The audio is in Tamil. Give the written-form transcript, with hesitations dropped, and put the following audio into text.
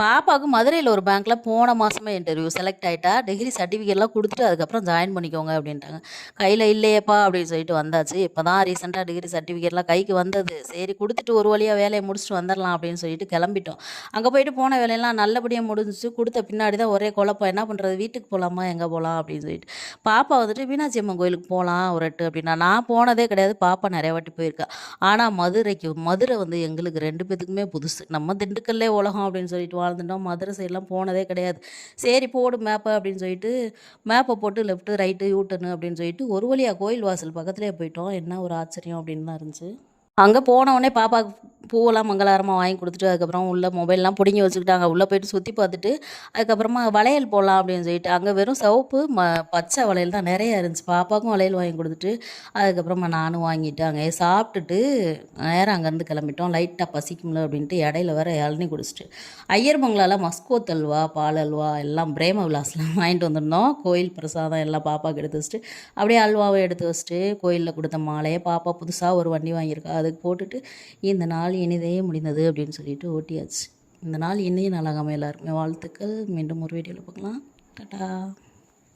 பாப்பாவுக்கு மதுரையில ஒரு பேங்க்ல போன மாசமே இன்டர்வியூ செலக்ட் ஆயிட்டா. டிகிரி சர்டிஃபிகேட்லாம் குடுத்துட்டு, அதுக்கப்புறம் ஜாயின் பண்ணிக்கோங்க அப்டின்ட்டாங்க. கையில இல்லையேப்பா அப்டின்னு சொல்லிட்டு வந்தாச்சு. இப்பதான் ரீசென்ட்டா டிகிரி சர்டிஃபிகேட்லாம் கைக்கு வந்தது. சரி குடுத்துட்டு ஒரு வழியா வேலைய முடிச்சுட்டு வந்துரலாம் அப்டின்னு சொல்லிட்டு கெளம்பிட்டோம். அங்க போயிட்டு போன வேலையெல்லாம் நல்லபடியா முடிஞ்சுச்சு. குடுத்த பின்னாடி தான் ஒரே குழப்பம். என்ன பண்றது? வீட்டுக்கு போலாமா? எங்க போலாம்? அப்டின்னு சொல்லிட்டு. பாப்பா வந்துட்டு மீனாட்சி அம்மன் கோயிலுக்கு போலாம் ஒரு எட்டு அப்டின்னா, நான் போனதே கிடையாது. பாப்பா நெறைய வாட்டி போயிருக்கா. ஆனா மதுரை வந்து எங்களுக்கு 2 பேத்துக்குமே புதுசு. நம்ம திண்டுக்கல்லே உலகம் அப்டின்னு சொல்லிட்டு வாழ்ந்துட்டோம். மதுரை சைட்லாம் போனதே கிடையாது. சரி போடு மேப்ப அப்படின்னு சொல்லிட்டு, மேப்ப போட்டு லெஃப்ட்டு, ரைட்டு, யூ டர்னு அப்படின்னு சொல்லிட்டு, ஒரு வழியா கோயில் வாசல் பக்கத்திலேயே போயிட்டோம். என்ன ஒரு ஆச்சரியம் அப்படின்னு தான் இருந்துச்சு. அங்க போனவுனே பாப்பாக்கு பூவெல்லாம் மங்களகரமா வாங்கி குடுத்துட்டு, அதுக்கப்புறம் உள்ள மொபைல்லாம் புடுங்கி வச்சுக்கிட்டாங்க. உள்ள போயிட்டு சுத்தி பார்த்துட்டு, அதுக்கப்புறமா வளையல் போடலாம் அப்படின்னு சொல்லிட்டு, அங்க வெறும் சிவப்பு, பச்சை வளையல் தான் நெறைய இருந்துச்சு. பாப்பாவுக்கும் வளையல் வாங்கி குடுத்துட்டு, அதுக்கப்புறமா நானும் வாங்கிட்டு, அங்கேயே சாப்பிட்டுட்டு, நேரா அங்கேருந்து கிளம்பிட்டோம். லைட்டா பசிக்கும்ல அப்படின்ட்டு, இடையில வேற இளநீ குடிச்சிட்டு, ஐயர் பங்களால மஸ்கோத் அல்வா, பால் அல்வா எல்லாம் பிரேம விலாஸ்லாம் வாங்கிட்டு வந்திருந்தோம். கோயில் பிரசாதம் எல்லாம் பாப்பாவுக்கு எடுத்து வச்சுட்டு, அப்படியே அல்வாவை எடுத்து வச்சுட்டு, கோயில்ல குடுத்த மாலைய பாப்பா புதுசா ஒரு வண்டி வாங்கியிருக்கா. அதுக்கு போட்டுட்டு, இந்த நாள் இனிதே முடிந்தது அப்படின்னு சொல்லிட்டு ஓட்டியாச்சு. இந்த நாள் இனிய நாளாக அமைய எல்லாருக்குமே வாழ்த்துக்கள். மீண்டும் ஒரு வீடியோவில் பார்க்கலாம். டாடா.